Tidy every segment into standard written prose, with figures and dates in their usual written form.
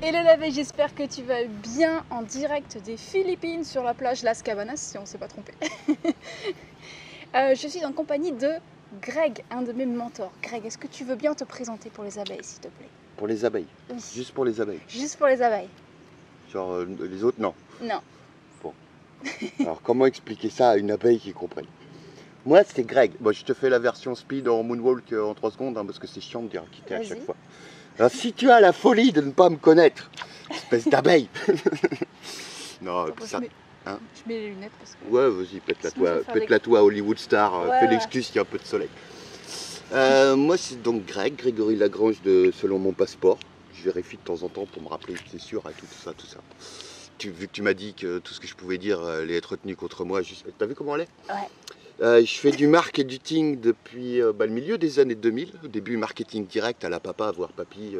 Hello l'abeille, j'espère que tu vas bien en direct des Philippines sur la plage Las Cabanas, si on ne s'est pas trompé. Je suis en compagnie de Greg, un de mes mentors. Greg, est-ce que tu veux bien te présenter pour les abeilles, s'il te plaît? Pour les abeilles? Oui. Juste pour les abeilles? Juste pour les abeilles. Genre les autres, non? Non. Bon. Alors comment expliquer ça à une abeille qui comprenne? Moi, c'est Greg. Bon, je te fais la version speed en moonwalk en 3 secondes, hein, parce que c'est chiant de dire quitter à chaque fois. Alors, si tu as la folie de ne pas me connaître, espèce d'abeille. Non, attends, ça... je mets les lunettes parce que... Ouais, vas-y, pète-la toi, Hollywood Star, ouais, fais l'excuse qu'il y a un peu de soleil. Moi, c'est donc Greg, Grégory Lagrange selon mon passeport. Je vérifie de temps en temps pour me rappeler que c'est sûr et tout ça, tout ça. Vu que tu m'as dit que tout ce que je pouvais dire allait être retenu contre moi, t'as vu comment elle est? Ouais. Je fais du marketing depuis le milieu des années 2000. Au début, marketing direct à la papa, voire papy,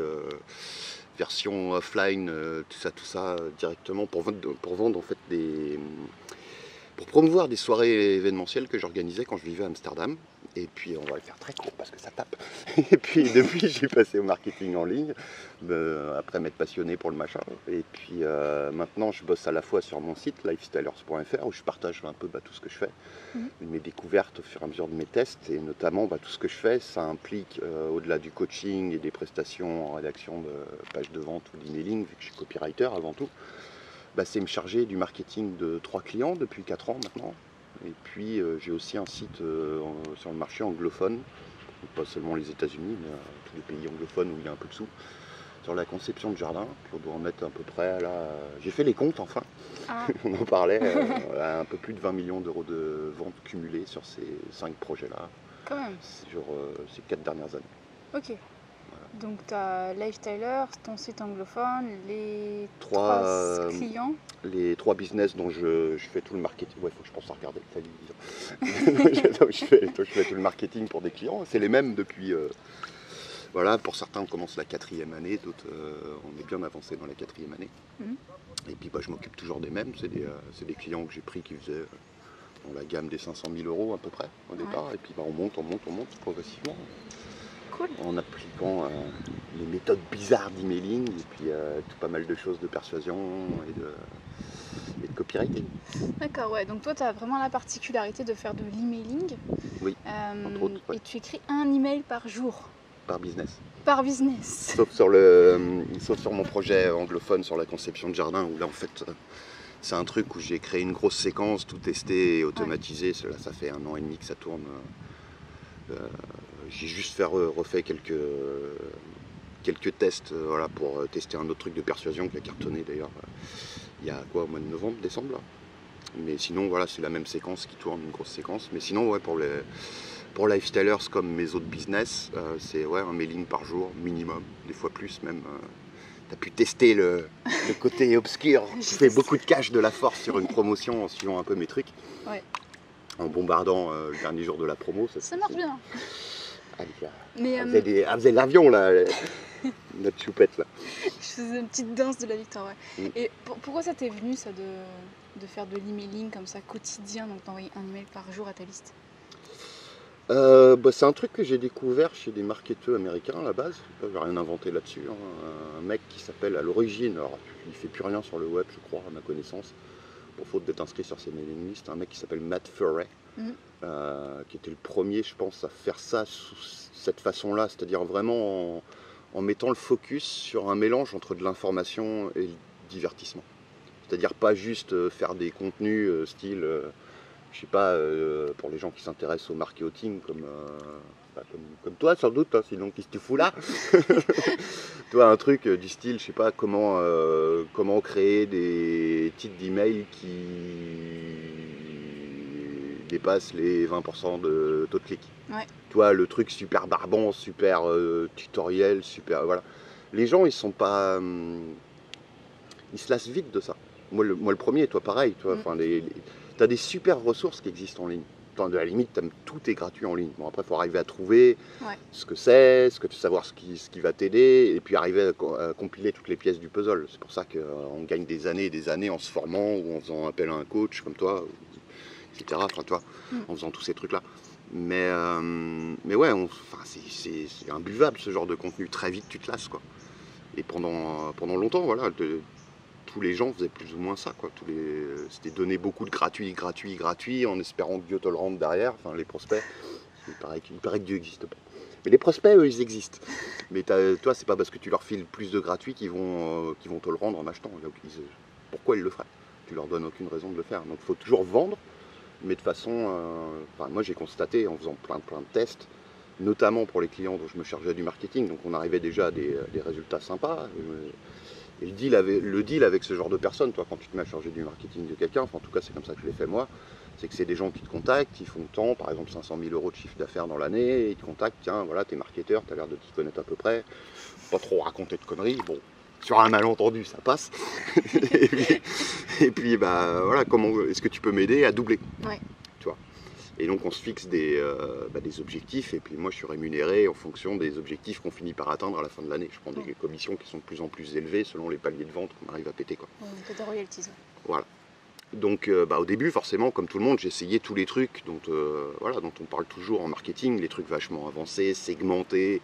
version offline, tout ça, directement pour vendre en fait pour promouvoir des soirées événementielles que j'organisais quand je vivais à Amsterdam. Et puis on va le faire très court parce que ça tape. Et puis depuis, je suis passé au marketing en ligne, après m'être passionné pour le machin. Et puis maintenant, je bosse à la fois sur mon site lifestylers.fr où je partage un peu tout ce que je fais, mes découvertes au fur et à mesure de mes tests. Et notamment, tout ce que je fais, ça implique, au-delà du coaching et des prestations en rédaction de pages de vente ou d'emailing, vu que je suis copywriter avant tout, c'est me charger du marketing de 3 clients depuis 4 ans maintenant. Et puis j'ai aussi un site sur le marché anglophone, pas seulement les États-Unis, mais tous les pays anglophones où il y a un peu de sous, sur la conception de jardin. Puis on doit en mettre à peu près là. J'ai fait les comptes enfin. Ah. On en parlait, à un peu plus de 20 millions d'euros de ventes cumulées sur ces 5 projets-là. Quand même. Sur ces 4 dernières années. Ok. Donc tu as Lifestylers, ton site anglophone, les 3 clients. Les 3 business dont je fais tout le marketing. Ouais, il faut que je pense à regarder le je fais tout le marketing pour des clients. C'est les mêmes depuis. Voilà, pour certains on commence la 4e année, d'autres on est bien avancé dans la 4e année. Et puis je m'occupe toujours des mêmes. C'est des clients que j'ai pris qui faisaient dans la gamme des 500 000 euros à peu près au départ. Et puis on monte progressivement. Cool. En appliquant les méthodes bizarres d'emailing et puis tout pas mal de choses de persuasion et de copywriting. D'accord, ouais. Donc toi, tu as vraiment la particularité de faire de l'emailing. Oui, entre autres. Ouais. Et tu écris un email par jour. Par business. Par business. Sauf sur mon projet anglophone sur la conception de jardin où là en fait c'est un truc où j'ai créé une grosse séquence, tout testé et automatisé. Ouais. Ça fait 1 an et demi que ça tourne. J'ai juste refait quelques tests pour tester un autre truc de persuasion qui a cartonné d'ailleurs il y a au mois de novembre, décembre là. Mais sinon voilà, c'est la même séquence qui tourne, une grosse séquence. Mais sinon ouais, pour Lifestylers comme mes autres business, c'est un mailing par jour minimum, des fois plus même. T'as pu tester le côté obscur. Je fais beaucoup de cash de la force sur une promotion en suivant un peu mes trucs. Ouais. En bombardant le dernier jour de la promo. Ça marche bien. Elle faisait l'avion là, notre choupette là. Je faisais une petite danse de la victoire, ouais. Et pourquoi ça t'est venu ça de faire de l'emailing comme ça quotidien, donc d'envoyer un email par jour à ta liste? C'est un truc que j'ai découvert chez des marketeurs américains à la base. J'ai rien inventé là-dessus. Un mec qui s'appelle à l'origine, alors il fait plus rien sur le web je crois à ma connaissance, pour faute d'être inscrit sur ces mailing lists, un mec qui s'appelle Matt Furey. Qui était le premier, je pense, à faire ça sous cette façon-là, c'est-à-dire vraiment en mettant le focus sur un mélange entre de l'information et le divertissement. C'est-à-dire pas juste faire des contenus style, je sais pas, pour les gens qui s'intéressent au marketing comme toi sans doute, hein, sinon qu'est-ce que tu fous là? Toi, un truc du style, je sais pas, comment créer des titres d'email qui dépasse les 20% de taux de clic. Ouais. Toi, le truc super barbant, super tutoriel, super... Voilà. Les gens, ils sont pas... ils se lassent vite de ça. Moi, le premier, toi, pareil. T'as des super ressources qui existent en ligne. À la limite, tout est gratuit en ligne. Bon, après, il faut arriver à trouver ce que c'est, savoir ce qui va t'aider, et puis arriver à compiler toutes les pièces du puzzle. C'est pour ça qu'on gagne des années et des années en se formant ou en faisant appel à un coach comme toi, etc. En faisant tous ces trucs-là. Mais ouais, c'est imbuvable ce genre de contenu. Très vite, tu te lasses, quoi. Et pendant longtemps, voilà, tous les gens faisaient plus ou moins ça, quoi. C'était donner beaucoup de gratuit, en espérant que Dieu te le rende derrière. Enfin, les prospects, il paraît que Dieu n'existe pas. Mais les prospects, eux, ils existent. Mais toi, c'est pas parce que tu leur files plus de gratuit qu'ils vont te le rendre en achetant. Pourquoi ils le feraient? Tu leur donnes aucune raison de le faire. Donc, il faut toujours vendre, mais de façon... moi, j'ai constaté en faisant plein de tests, notamment pour les clients dont je me chargeais du marketing, donc on arrivait déjà à des résultats sympas. Et le deal avec ce genre de personnes, toi, quand tu te mets à charger du marketing de quelqu'un, enfin, en tout cas, c'est comme ça que je l'ai fait moi, c'est que c'est des gens qui te contactent, qui font tant, par exemple 500 000 euros de chiffre d'affaires dans l'année, et ils te contactent, tiens, voilà, t'es marketeur, t'as l'air de t'y connaître à peu près, pas trop raconter de conneries, bon, sur un malentendu, ça passe. et puis, bah, voilà, est-ce que tu peux m'aider à doubler? Ouais. Tu vois. Et donc on se fixe des objectifs, et puis moi je suis rémunéré en fonction des objectifs qu'on finit par atteindre à la fin de l'année. Je prends des commissions qui sont de plus en plus élevées selon les paliers de vente qu'on arrive à péter, quoi. Que des royalties. Voilà. Donc au début, forcément, comme tout le monde, j'essayais tous les trucs dont on parle toujours en marketing, les trucs vachement avancés, segmentés,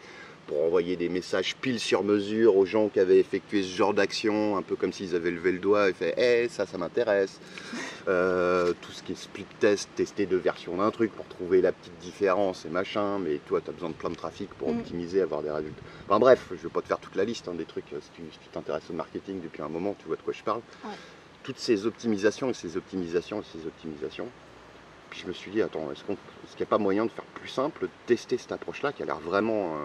pour envoyer des messages pile sur mesure aux gens qui avaient effectué ce genre d'action, un peu comme s'ils avaient levé le doigt et fait hey, ça m'intéresse. Tout ce qui est split test, tester deux versions d'un truc pour trouver la petite différence et machin, mais toi tu as besoin de plein de trafic pour optimiser, avoir des résultats. Enfin bref, je ne vais pas te faire toute la liste des trucs, si tu t'intéresses au marketing depuis un moment, tu vois de quoi je parle. Ouais. Toutes ces optimisations, puis je me suis dit, attends, est-ce qu'il n'y a pas moyen de faire plus simple, de tester cette approche-là qui a l'air vraiment...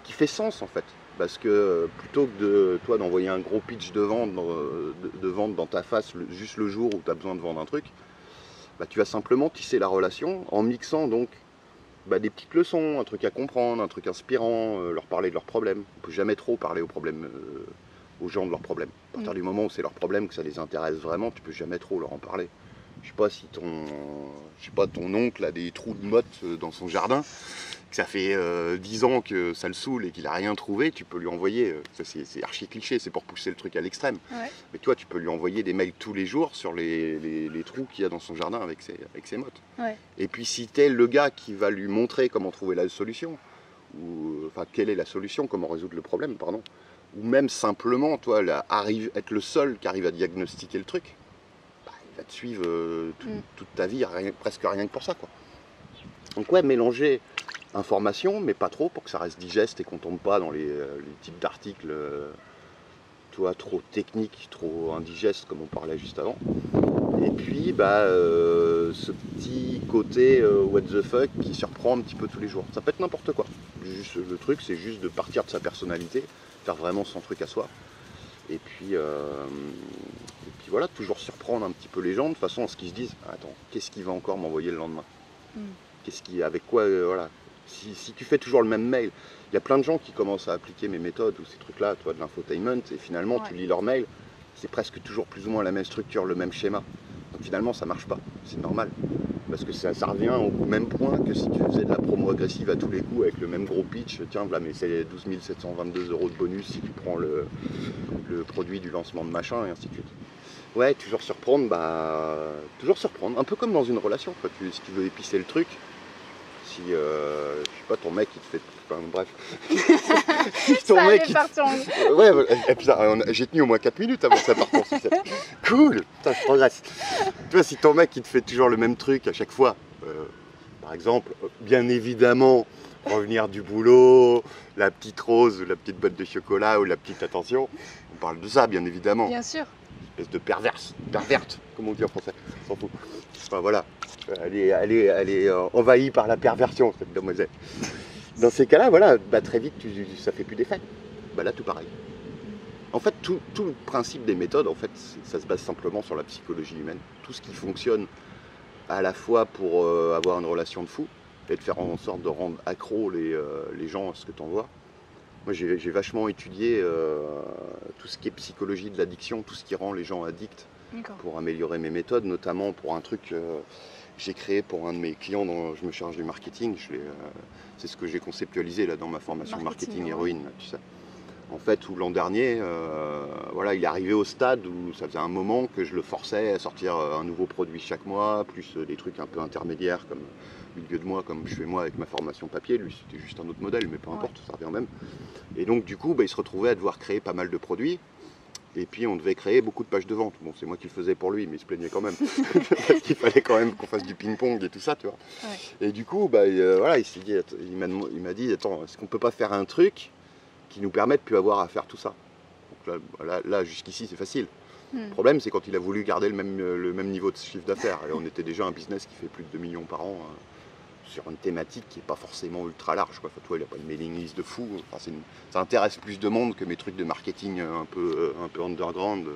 qui fait sens en fait. Parce que plutôt que d'envoyer un gros pitch de vente dans ta face juste le jour où tu as besoin de vendre un truc, bah, tu vas simplement tisser la relation en mixant donc des petites leçons, un truc à comprendre, un truc inspirant, leur parler de leurs problèmes. On ne peut jamais trop parler aux gens de leurs problèmes. À partir du moment où c'est leurs problèmes, que ça les intéresse vraiment, tu peux jamais trop leur en parler. Je sais pas si ton oncle a des trous de motte dans son jardin, que ça fait 10 ans que ça le saoule et qu'il a rien trouvé, tu peux lui envoyer, ça c'est archi cliché, c'est pour pousser le truc à l'extrême. Ouais. Mais toi, tu peux lui envoyer des mails tous les jours sur les trous qu'il y a dans son jardin avec ses mottes. Ouais. Et puis si t'es le gars qui va lui montrer comment trouver la solution, quelle est la solution, comment résoudre le problème, pardon, ou même simplement, toi, être le seul qui arrive à diagnostiquer le truc, il va te suivre toute ta vie, presque rien que pour ça, quoi. Donc ouais, mélanger information, mais pas trop, pour que ça reste digeste et qu'on tombe pas dans les types d'articles trop techniques, trop indigestes, comme on parlait juste avant. Et puis, ce petit côté what the fuck qui surprend un petit peu tous les jours. Ça peut être n'importe quoi. Le truc, c'est juste de partir de sa personnalité, faire vraiment son truc à soi. Et puis voilà, toujours surprendre un petit peu les gens de façon à ce qu'ils se disent attends, qu'est-ce qu'il va encore m'envoyer le lendemain? Avec quoi, voilà. Si tu fais toujours le même mail, il y a plein de gens qui commencent à appliquer mes méthodes ou ces trucs-là, de l'infotainment, et finalement tu lis leur mail, c'est presque toujours plus ou moins la même structure, le même schéma. Donc finalement ça marche pas, c'est normal. Parce que ça revient au même point que si tu faisais de la promo agressive à tous les coups avec le même gros pitch, tiens voilà, mais c'est 12 722 € de bonus si tu prends le produit du lancement de machin et ainsi de suite. Ouais, toujours surprendre, un peu comme dans une relation, quoi. Si tu veux épicer le truc, si je sais pas, ton mec il te fait, enfin, bref, ton mec ouais, et puis j'ai tenu au moins 4 minutes avant que ça parte en sucette. Cool, putain, je progresse. Tu vois, si ton mec il te fait toujours le même truc à chaque fois, par exemple, bien évidemment, revenir du boulot, la petite rose, la petite boîte de chocolat ou la petite attention, on parle de ça bien évidemment. Bien sûr. Espèce de perverte, comme on dit en français, on s'en fout. Enfin voilà, elle est envahie par la perversion, cette demoiselle. Dans ces cas-là, voilà, très vite, ça fait plus d'effet. Là, tout pareil. En fait, tout le principe des méthodes, en fait, ça se base simplement sur la psychologie humaine. Tout ce qui fonctionne à la fois pour avoir une relation de fou et de faire en sorte de rendre accro les gens à ce que tu envoies. Moi, j'ai vachement étudié tout ce qui est psychologie de l'addiction, tout ce qui rend les gens addicts, pour améliorer mes méthodes, notamment pour un truc que j'ai créé pour un de mes clients dont je me charge du marketing. C'est ce que j'ai conceptualisé là, dans ma formation marketing héroïne, tu sais. En fait, où l'an dernier, il est arrivé au stade où ça faisait un moment que je le forçais à sortir un nouveau produit chaque mois, plus des trucs un peu intermédiaires comme milieu de moi comme je fais moi avec ma formation papier. Lui, c'était juste un autre modèle, mais peu importe, ça revient même. Et donc, du coup, il se retrouvait à devoir créer pas mal de produits. Et puis, on devait créer beaucoup de pages de vente. Bon, c'est moi qui le faisais pour lui, mais il se plaignait quand même. Parce qu'il fallait quand même qu'on fasse du ping-pong et tout ça, tu vois. Et du coup, voilà, il s'est dit, il m'a dit, attends, est-ce qu'on peut pas faire un truc qui nous permet de plus avoir à faire tout ça? Donc là jusqu'ici, c'est facile. Le problème, c'est quand il a voulu garder le même niveau de chiffre d'affaires. Et on était déjà un business qui fait plus de 2 millions par an sur une thématique qui n'est pas forcément ultra large, quoi. Enfin, toi, il n'a pas de mailing list de fou. Enfin, ça intéresse plus de monde que mes trucs de marketing un peu underground.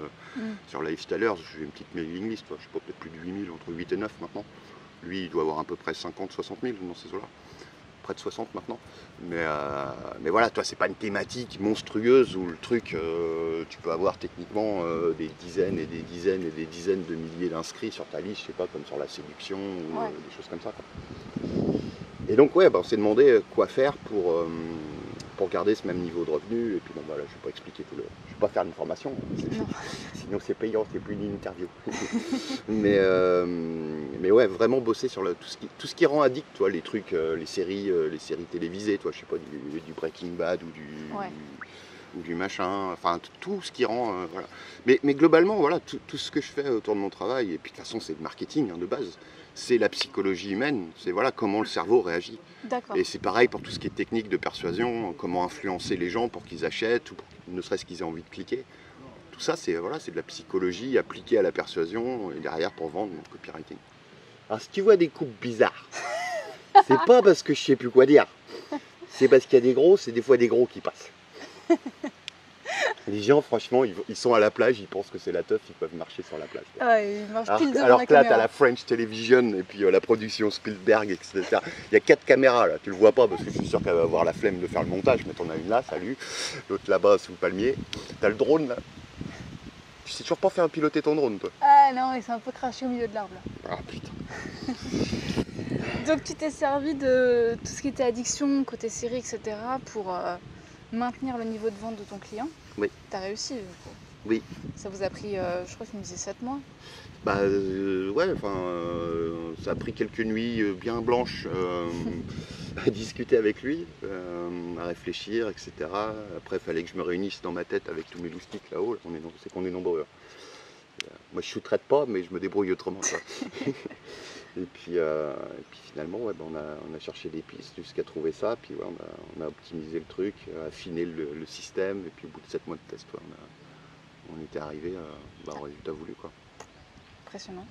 Sur Lifestylers, j'ai une petite mailing list. Je sais pas, peut-être plus de 8000, entre 8 et 9 maintenant. Lui, il doit avoir à peu près 50, 60 000 dans ces eaux-là. Près de 60 maintenant. Mais voilà, toi, c'est pas une thématique monstrueuse où le truc, tu peux avoir techniquement des dizaines et des dizaines et des dizaines de milliers d'inscrits sur ta liste, je sais pas, comme sur la séduction ou des choses comme ça, quoi. Et donc, on s'est demandé quoi faire pour garder ce même niveau de revenu. Et puis, bon, là, je vais pas expliquer tout le. Je vais pas faire une formation, sinon c'est payant, c'est plus une interview. mais ouais, vraiment bosser sur tout ce qui rend addict, toi, les trucs, les séries télévisées, toi, je sais pas, du Breaking Bad ou du machin, enfin tout ce qui rend. Voilà. Mais globalement, voilà, tout ce que je fais autour de mon travail, et puis de toute façon, c'est le marketing de base. C'est la psychologie humaine, c'est voilà comment le cerveau réagit. Et c'est pareil pour tout ce qui est technique de persuasion, comment influencer les gens pour qu'ils achètent ou ne serait-ce qu'ils aient envie de cliquer. Tout ça, c'est de la psychologie appliquée à la persuasion et derrière pour vendre mon copywriting. Alors si tu vois des coupes bizarres, c'est pas parce que je sais plus quoi dire, c'est parce qu'il y a des grosses et des fois des gros qui passent. Les gens, franchement, ils sont à la plage, ils pensent que c'est la teuf, ils peuvent marcher sur la plage. Ils marchent pile devant alors la que là, caméra. tu as la French Television et puis la production Spielberg, etc. Il y a 4 caméras là, tu le vois pas parce que je suis sûr qu'elle va avoir la flemme de faire le montage, mais t'en as une là, salut. L'autre là-bas sous le palmier. T'as le drone là. Tu sais toujours pas faire piloter ton drone, toi. Ah non, il s'est un peu craché au milieu de l'arbre là. Ah putain. Donc tu t'es servi de tout ce qui était addiction, côté série, etc. pour maintenir le niveau de vente de ton client. Oui. T'as réussi. Oui. Ça vous a pris, je crois que tu me disais 7 mois. Ça a pris quelques nuits bien blanches à discuter avec lui, à réfléchir, etc. Après, il fallait que je me réunisse dans ma tête avec tous mes loustiques là-haut. C'est qu'on est nombreux. Moi, je ne sous-traite pas, mais je me débrouille autrement. Et puis finalement, on a cherché des pistes jusqu'à trouver ça. Puis on a optimisé le truc, affiné le système. Et puis au bout de 7 mois de test, on était arrivé au résultat voulu, quoi. Impressionnant.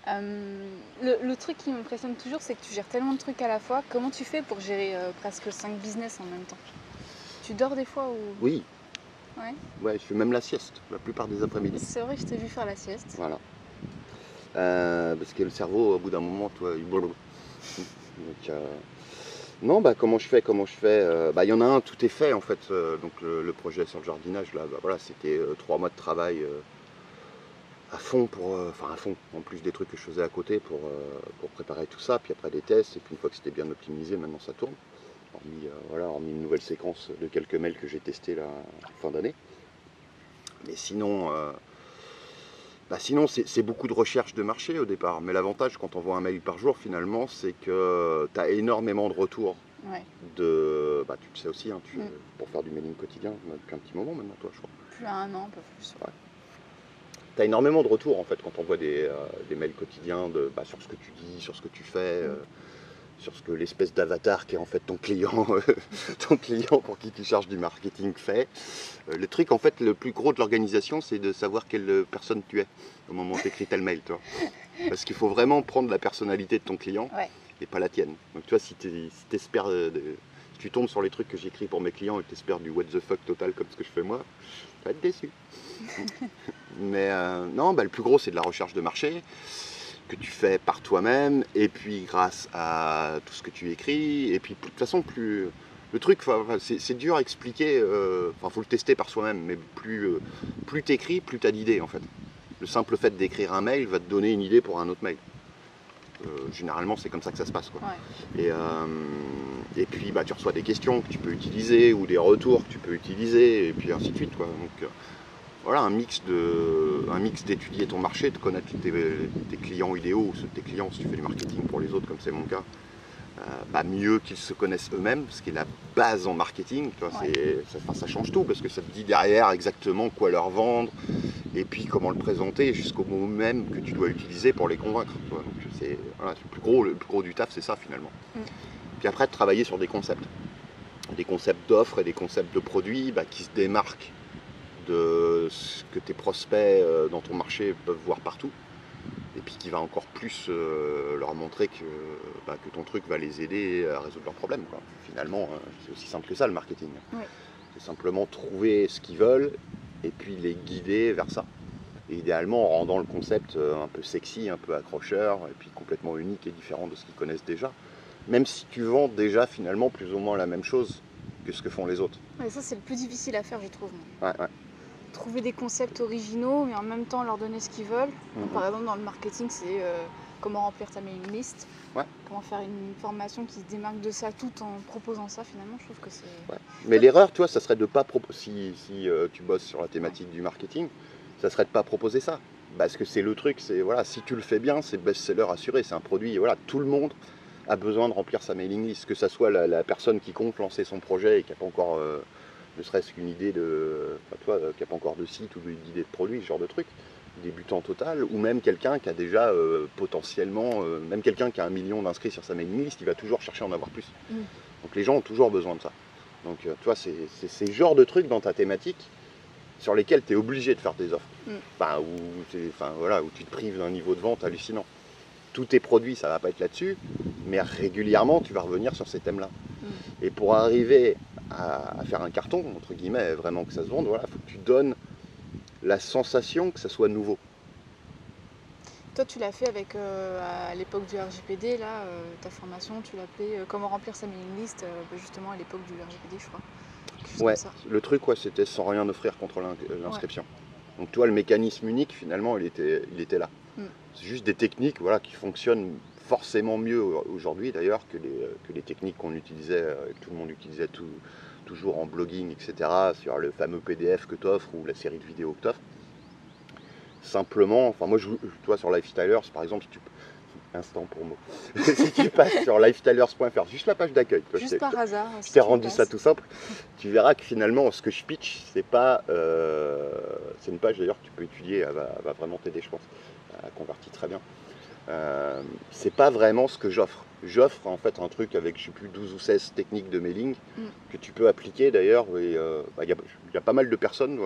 Le truc qui m'impressionne toujours, c'est que tu gères tellement de trucs à la fois. Comment tu fais pour gérer presque 5 business en même temps? Tu dors des fois ou... Oui. Ouais, je fais même la sieste, la plupart des après-midi. C'est vrai que je t'ai vu faire la sieste. Voilà. Parce que le cerveau, au bout d'un moment, toi, il brûle. Donc, non, comment je fais? Il y en a un, tout est fait en fait. Donc le projet sur le jardinage, là, c'était 3 mois de travail à fond à fond, en plus des trucs que je faisais à côté pour préparer tout ça, puis après des tests, et puis une fois que c'était bien optimisé, maintenant ça tourne. Hormis une nouvelle séquence de quelques mails que j'ai testé là fin d'année. Mais sinon, c'est beaucoup de recherche de marché au départ. Mais l'avantage quand on voit un mail par jour, finalement, c'est que tu as énormément de retours. Tu le sais aussi, hein, pour faire du mailing quotidien depuis un petit moment maintenant, toi, je crois. Plus à 1 an, un peu plus. Ouais. Tu as énormément de retours en fait quand on voit des mails quotidiens sur ce que tu dis, sur ce que tu fais. Sur ce que l'espèce d'avatar qui est en fait ton client pour qui tu charges du marketing fait. Le truc en fait le plus gros de l'organisation, c'est de savoir quelle personne tu es au moment où tu écris tel mail, toi. Parce qu'il faut vraiment prendre la personnalité de ton client et pas la tienne. Donc tu vois, si tu tombes sur les trucs que j'écris pour mes clients et tu espères du what the fuck total comme ce que je fais moi, tu vas être déçu. Mais le plus gros c'est de la recherche de marché que tu fais par toi-même, et puis grâce à tout ce que tu écris, et puis de toute façon, le truc, c'est dur à expliquer, faut le tester par soi-même, mais plus tu écris, plus tu as d'idées en fait. Le simple fait d'écrire un mail va te donner une idée pour un autre mail. Généralement, c'est comme ça que ça se passe, quoi. Et puis, tu reçois des questions que tu peux utiliser, ou des retours que tu peux utiliser, et puis ainsi de suite, quoi. Donc, voilà, un mix d'étudier ton marché, de connaître tes clients idéaux, ceux de tes clients si tu fais du marketing pour les autres comme c'est mon cas, mieux qu'ils se connaissent eux-mêmes, ce qui est la base en marketing. Tu vois, Ouais. ça change tout parce que ça te dit derrière exactement quoi leur vendre et puis comment le présenter jusqu'au mot même que tu dois utiliser pour les convaincre. Tu vois. Donc voilà, le plus gros du taf, c'est ça finalement. Mm. Puis après, de travailler sur des concepts d'offres et des concepts de produits qui se démarquent de ce que tes prospects dans ton marché peuvent voir partout. Et puis qui va encore plus leur montrer que ton truc va les aider à résoudre leurs problèmes, quoi. Finalement, c'est aussi simple que ça le marketing. Ouais. C'est simplement trouver ce qu'ils veulent et puis les guider vers ça. Et idéalement en rendant le concept un peu sexy, un peu accrocheur, et puis complètement unique et différent de ce qu'ils connaissent déjà. Même si tu vends déjà finalement plus ou moins la même chose que ce que font les autres. Ouais, ça c'est le plus difficile à faire, je trouve. Ouais. Trouver des concepts originaux, mais en même temps leur donner ce qu'ils veulent. Donc, par exemple, dans le marketing, c'est comment remplir ta mailing list, comment faire une formation qui se démarque de ça tout en proposant ça. Finalement, je trouve que c'est... Ouais. Mais l'erreur, toi, ça serait de pas proposer, si tu bosses sur la thématique du marketing, ça serait de pas proposer ça. Parce que c'est le truc, c'est voilà, si tu le fais bien, c'est best-seller assuré, c'est un produit, voilà, tout le monde a besoin de remplir sa mailing list, que ça soit la personne qui compte lancer son projet et qui n'a pas encore ne serait-ce qu'une idée qui n'a pas encore de site ou d'idée de produit, ce genre de truc, débutant total, ou même quelqu'un qui a déjà potentiellement, même quelqu'un qui a 1 million d'inscrits sur sa mailing list, il va toujours chercher à en avoir plus. Donc les gens ont toujours besoin de ça. Donc tu vois, c'est ces genres de trucs dans ta thématique sur lesquels tu es obligé de faire des offres. Où tu te prives d'un niveau de vente hallucinant. Tous tes produits, ça va pas être là-dessus, mais régulièrement, tu vas revenir sur ces thèmes-là. Et pour arriver à faire un carton, entre guillemets, vraiment que ça se vende, voilà, faut que tu donnes la sensation que ça soit nouveau. Toi, tu l'as fait avec, à l'époque du RGPD, là, ta formation, tu l'appelais comment remplir sa mailing list, justement à l'époque du RGPD, je crois. Ouais, le truc, c'était sans rien offrir contre l'inscription. Ouais. Donc, toi, le mécanisme unique, finalement, il était là. C'est juste des techniques, voilà, qui fonctionnent forcément mieux aujourd'hui, d'ailleurs, que les techniques qu'on utilisait, que tout le monde utilisait toujours en blogging, etc., sur le fameux PDF que tu offres ou la série de vidéos que tu offres. Simplement, enfin, moi, toi, sur Lifestylers, par exemple, si tu instant pour moi. Si tu passes sur lifestylers.fr, juste la page d'accueil. Juste par hasard. Je t'ai rendu ça tout simple. Tu verras que finalement, ce que je pitch, c'est pas. C'est une page d'ailleurs que tu peux étudier, elle va vraiment t'aider, je pense. Elle convertit très bien. C'est pas vraiment ce que j'offre. J'offre en fait un truc avec, je sais plus, 12 ou 16 techniques de mailing que tu peux appliquer d'ailleurs. Il y a pas mal de personnes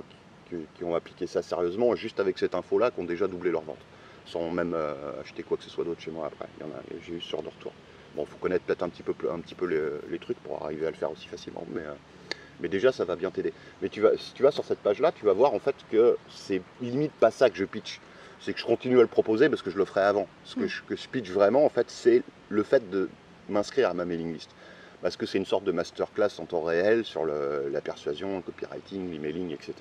qui ont appliqué ça sérieusement, juste avec cette info-là, qui ont déjà doublé leur vente. Sans même acheter quoi que ce soit d'autre chez moi après. J'ai eu ce genre de retour. Bon, il faut connaître peut-être un petit peu les trucs pour arriver à le faire aussi facilement, mais déjà ça va bien t'aider. Mais si tu vas sur cette page-là, tu vas voir en fait que c'est limite pas ça que je pitch. C'est que je continue à le proposer parce que je le ferai avant. Ce que je pitch vraiment en fait, c'est le fait de m'inscrire à ma mailing list. Parce que c'est une sorte de masterclass en temps réel sur la persuasion, le copywriting, l'emailing, etc.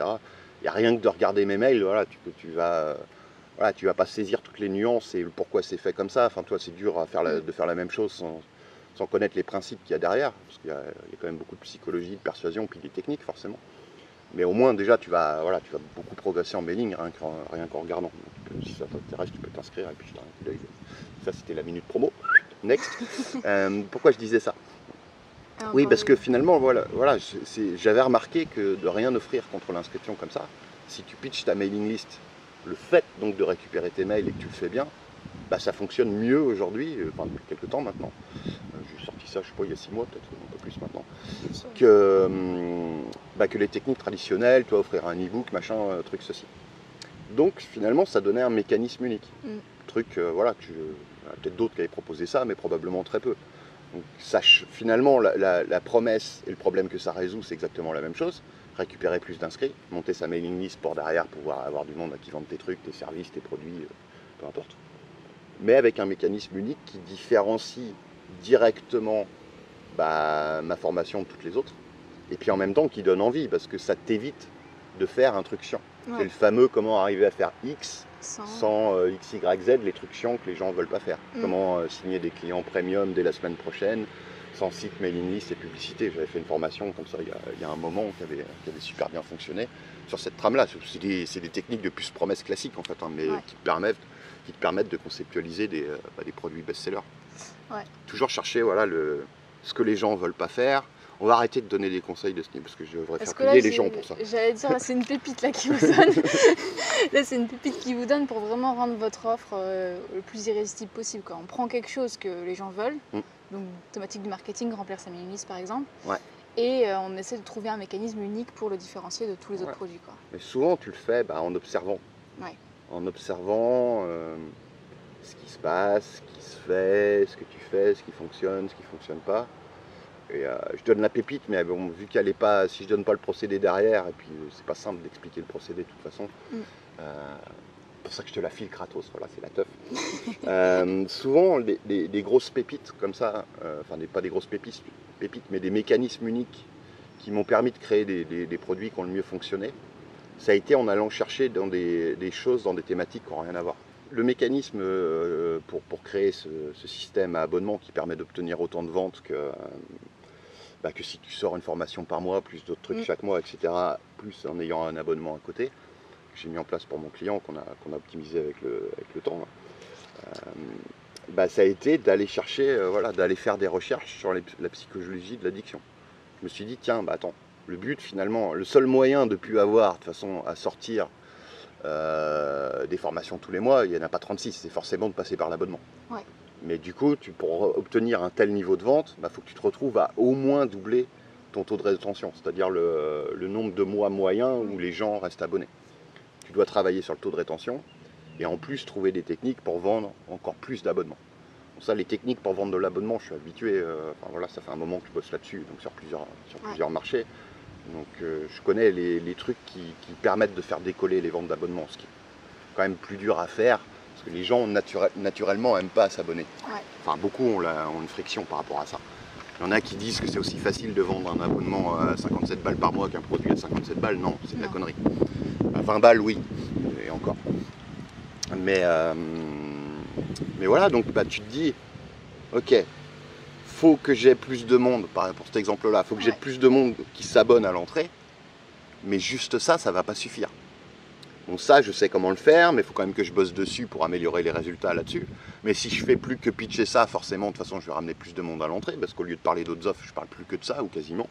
Il n'y a rien que de regarder mes mails, voilà, tu vas pas saisir toutes les nuances et pourquoi c'est fait comme ça. Enfin, toi, c'est dur de faire la même chose sans connaître les principes qu'il y a derrière. Parce qu'il y a quand même beaucoup de psychologie, de persuasion, puis des techniques, forcément. Mais au moins, déjà, tu vas beaucoup progresser en mailing, rien qu'en regardant. Donc, si ça t'intéresse, tu peux t'inscrire et puis je t'en un coup d'œil. Ça, c'était la minute promo. Next. Pourquoi je disais ça ? Oui, parce que finalement, voilà, j'avais remarqué que de rien offrir contre l'inscription comme ça, si tu pitches ta mailing list, le fait donc de récupérer tes mails et que tu le fais bien, ça fonctionne mieux aujourd'hui, depuis quelques temps maintenant. J'ai sorti ça, je sais pas, il y a 6 mois, peut-être un peu plus maintenant, que les techniques traditionnelles, toi offrir un e-book, machin, truc ceci. Donc finalement, ça donnait un mécanisme unique. Truc, peut-être d'autres qui avaient proposé ça, mais probablement très peu. Donc, finalement, la promesse et le problème que ça résout, c'est exactement la même chose. Récupérer plus d'inscrits, monter sa mailing list pour derrière pouvoir avoir du monde à qui vendre tes trucs, tes services, tes produits, peu importe. Mais avec un mécanisme unique qui différencie directement ma formation de toutes les autres. Et puis en même temps qui donne envie, parce que ça t'évite de faire un truc chiant. C'est le fameux comment arriver à faire X sans X, Y, Z, les trucs chiants que les gens ne veulent pas faire. Comment signer des clients premium dès la semaine prochaine, sans site, mailing list et publicité. J'avais fait une formation comme ça il y a un moment qui avait super bien fonctionné sur cette trame-là. C'est des techniques de plus promesse classique en fait, hein, mais qui te permettent de conceptualiser des produits best-sellers. Ouais. Toujours chercher voilà, ce que les gens ne veulent pas faire. On va arrêter de donner des conseils de ce niveau parce que je devrais faire payer les gens pour ça. J'allais dire, là c'est une pépite là qui vous donne. Là c'est une pépite qui vous donne pour vraiment rendre votre offre le plus irrésistible possible, quoi. On prend quelque chose que les gens veulent, donc thématique du marketing, remplir sa mailing list par exemple, et on essaie de trouver un mécanisme unique pour le différencier de tous les autres produits, quoi. Mais souvent tu le fais en observant. En observant ce qui se passe, ce qui se fait, ce que tu fais, ce qui fonctionne, ce qui ne fonctionne pas. Et je donne la pépite, mais bon, vu qu'elle n'est pas, si je donne pas le procédé derrière, et puis c'est pas simple d'expliquer le procédé de toute façon, c'est pour ça que je te la file gratos, voilà, c'est la teuf. Souvent, des grosses pépites comme ça, enfin pas des grosses pépites, mais des mécanismes uniques qui m'ont permis de créer des produits qui ont le mieux fonctionné, ça a été en allant chercher dans des choses, dans des thématiques qui n'ont rien à voir. Le mécanisme pour créer ce système à abonnement qui permet d'obtenir autant de ventes que si tu sors une formation par mois, plus d'autres trucs chaque mois, etc., plus en ayant un abonnement à côté, que j'ai mis en place pour mon client, qu'on a optimisé avec le temps, ça a été d'aller chercher, d'aller faire des recherches sur la psychologie de l'addiction. Je me suis dit, tiens, attends, le but finalement, le seul moyen de plus avoir, de toute façon, à sortir des formations tous les mois, il n'y en a pas 36, c'est forcément de passer par l'abonnement. Mais du coup, pour obtenir un tel niveau de vente, faut que tu te retrouves à au moins doubler ton taux de rétention, c'est-à-dire le nombre de mois moyen où les gens restent abonnés. Tu dois travailler sur le taux de rétention et en plus trouver des techniques pour vendre encore plus d'abonnements. Bon, ça, les techniques pour vendre de l'abonnement, je suis habitué, ça fait un moment que je bosse là-dessus, donc sur plusieurs marchés. Donc je connais les trucs qui permettent de faire décoller les ventes d'abonnements, ce qui est quand même plus dur à faire, parce que les gens naturellement n'aiment pas s'abonner. Enfin, beaucoup ont une friction par rapport à ça. Il y en a qui disent que c'est aussi facile de vendre un abonnement à 57 balles par mois qu'un produit à 57 balles. Non, c'est de la connerie. À 20 balles, oui, et encore. Mais voilà, donc tu te dis, ok, faut que j'ai plus de monde, pour cet exemple-là, faut que j'ai plus de monde qui s'abonne à l'entrée, mais juste ça ne va pas suffire. Donc ça, je sais comment le faire, mais il faut quand même que je bosse dessus pour améliorer les résultats là-dessus. Mais si je fais plus que pitcher ça, forcément, de toute façon, je vais ramener plus de monde à l'entrée, parce qu'au lieu de parler d'autres offres, je parle plus que de ça, ou quasiment.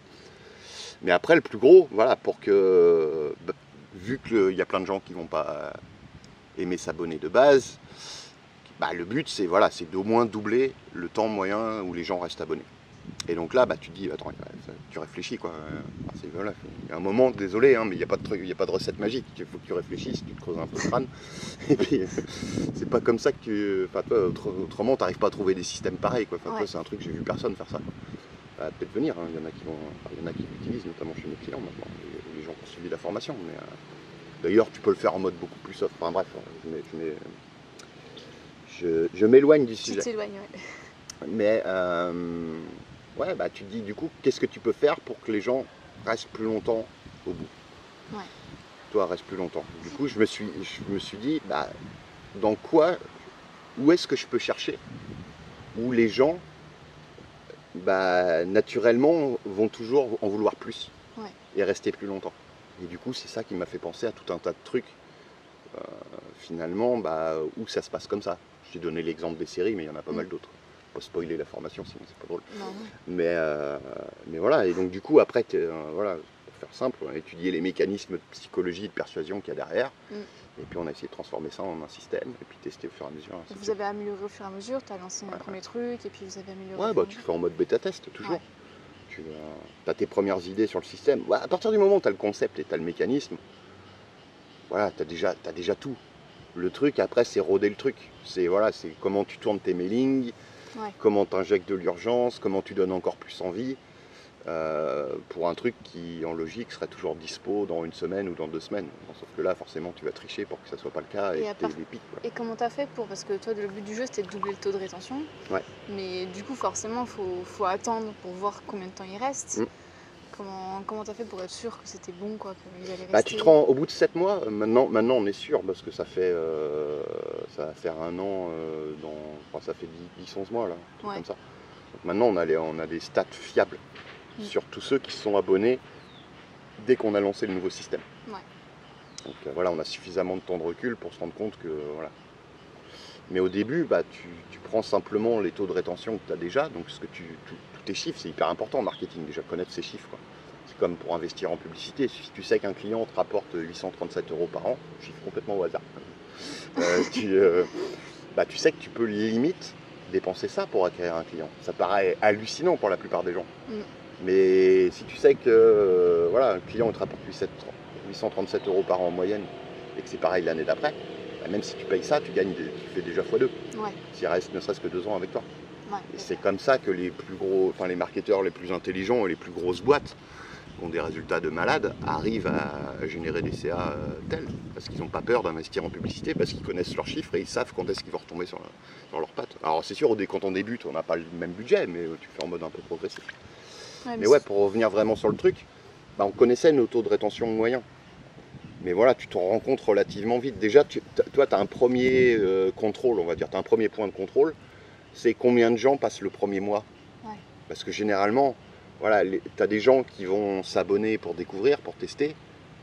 Mais après, le plus gros, voilà, pour que, vu qu'il y a plein de gens qui vont pas aimer s'abonner de base, le but, c'est d'au moins doubler le temps moyen où les gens restent abonnés. Et donc là, tu te dis, attends, tu réfléchis, quoi. Il y a un moment, désolé, mais il n'y a pas de recette magique. Il faut que tu réfléchisses, tu te creuses un peu le crâne. Et puis, c'est pas comme ça que autrement, tu n'arrives pas à trouver des systèmes pareils, quoi. Toi, c'est un truc, j'ai vu personne faire ça, quoi. Ça va peut-être venir, il y en a qui l'utilisent, notamment chez mes clients maintenant, les gens qui ont suivi la formation. Mais d'ailleurs, tu peux le faire en mode beaucoup plus soft. Enfin bref, je m'éloigne du sujet. Tu t'éloignes, Mais tu te dis du coup, qu'est-ce que tu peux faire pour que les gens restent plus longtemps au bout? Toi, reste plus longtemps. Du coup, je me suis dit, où est-ce que je peux chercher où les gens, naturellement, vont toujours en vouloir plus et rester plus longtemps. Et du coup, c'est ça qui m'a fait penser à tout un tas de trucs, finalement, où ça se passe comme ça. J'ai donné l'exemple des séries, mais il y en a pas mal d'autres. Pas spoiler la formation, sinon c'est pas drôle. Mais voilà, et donc du coup, après, pour faire simple, on a étudié les mécanismes de psychologie et de persuasion qu'il y a derrière. Et puis on a essayé de transformer ça en un système, et puis tester au fur et à mesure. Vous avez amélioré au fur et à mesure, tu as lancé un premier truc, et puis vous avez amélioré. Tu fais en mode bêta-test, toujours. Tu as tes premières idées sur le système. À partir du moment où tu as le concept et tu as le mécanisme, tu as déjà tout. Le truc, après, c'est roder le truc. C'est comment tu tournes tes mailings, comment tu injectes de l'urgence, comment tu donnes encore plus envie, pour un truc qui, en logique, serait toujours dispo dans une semaine ou dans 2 semaines. Sauf que là, forcément, tu vas tricher pour que ça ne soit pas le cas et que tu aies des pics. Et comment tu as fait parce que toi, le but du jeu, c'était de doubler le taux de rétention. Mais du coup, forcément, il faut attendre pour voir combien de temps il reste. Comment t'as fait pour être sûr que c'était bon, quoi, qu'ils allaient Bah, rester? tu te rends au bout de 7 mois, maintenant on est sûr, parce que ça va faire un an, enfin, ça fait 10-11 mois là, un truc comme ça. Donc maintenant on a des stats fiables sur tous ceux qui se sont abonnés dès qu'on a lancé le nouveau système. Donc voilà, on a suffisamment de temps de recul pour se rendre compte que voilà. Mais au début, bah, tu prends simplement les taux de rétention que tu as déjà, donc tous tes chiffres, c'est hyper important en marketing, déjà connaître ces chiffres, quoi. C'est comme pour investir en publicité, si tu sais qu'un client te rapporte 837 € par an, chiffre complètement au hasard, tu sais que tu peux limite dépenser ça pour acquérir un client. Ça paraît hallucinant pour la plupart des gens. Mais si tu sais que voilà, un client te rapporte 837 € par an en moyenne et que c'est pareil l'année d'après, bah, même si tu payes ça, tu fais déjà x2. S'il reste ne serait-ce que 2 ans avec toi. Et c'est comme ça que les marketeurs les plus intelligents et les plus grosses boîtes qui ont des résultats de malade arrivent à générer des CA tels, parce qu'ils n'ont pas peur d'investir en publicité, parce qu'ils connaissent leurs chiffres et ils savent quand est-ce qu'ils vont retomber sur leurs pattes. Alors c'est sûr, quand on débute, on n'a pas le même budget, mais tu fais en mode un peu progressif. Mais ouais, pour revenir vraiment sur le truc, bah, on connaissait nos taux de rétention moyens. Mais voilà, tu t'en rends compte relativement vite. Déjà, toi, tu as un premier contrôle, on va dire, tu as un premier point de contrôle, c'est combien de gens passent le premier mois. Parce que généralement, voilà, tu as des gens qui vont s'abonner pour découvrir, pour tester,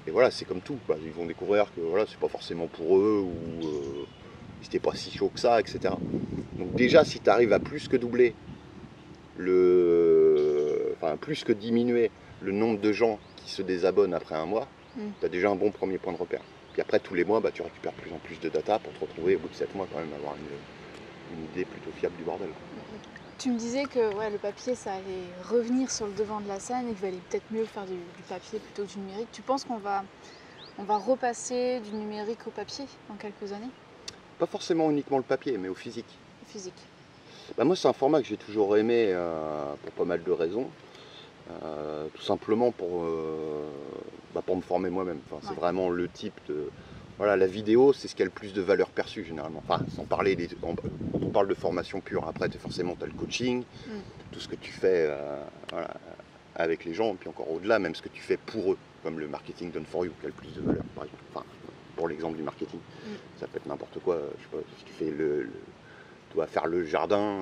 et voilà, c'est comme tout. Bah, ils vont découvrir que voilà, c'est pas forcément pour eux, ou c'était pas si chaud que ça, etc. Donc déjà, si tu arrives à plus que doubler, plus que diminuer le nombre de gens qui se désabonnent après un mois, tu as déjà un bon premier point de repère. Puis après, tous les mois, bah, tu récupères de plus en plus de data pour te retrouver au bout de 7 mois quand même avoir une idée plutôt fiable du bordel. Tu me disais que le papier, ça allait revenir sur le devant de la scène et qu'il valait peut-être mieux faire du papier plutôt que du numérique. Tu penses qu'on va repasser du numérique au papier dans quelques années? Pas forcément uniquement le papier, mais au physique. Au physique. Bah, moi, c'est un format que j'ai toujours aimé pour pas mal de raisons. Tout simplement pour me former moi-même. Enfin, c'est vraiment le type de... Voilà, la vidéo, c'est ce qui a le plus de valeur perçue généralement. Enfin, sans parler quand on parle de formation pure, après, forcément, tu as le coaching, tout ce que tu fais avec les gens, et puis encore au-delà, même ce que tu fais pour eux, comme le marketing done for you, qui a le plus de valeur, par exemple. Enfin, pour l'exemple du marketing, ça peut être n'importe quoi. Je sais pas, si tu fais tu dois faire le jardin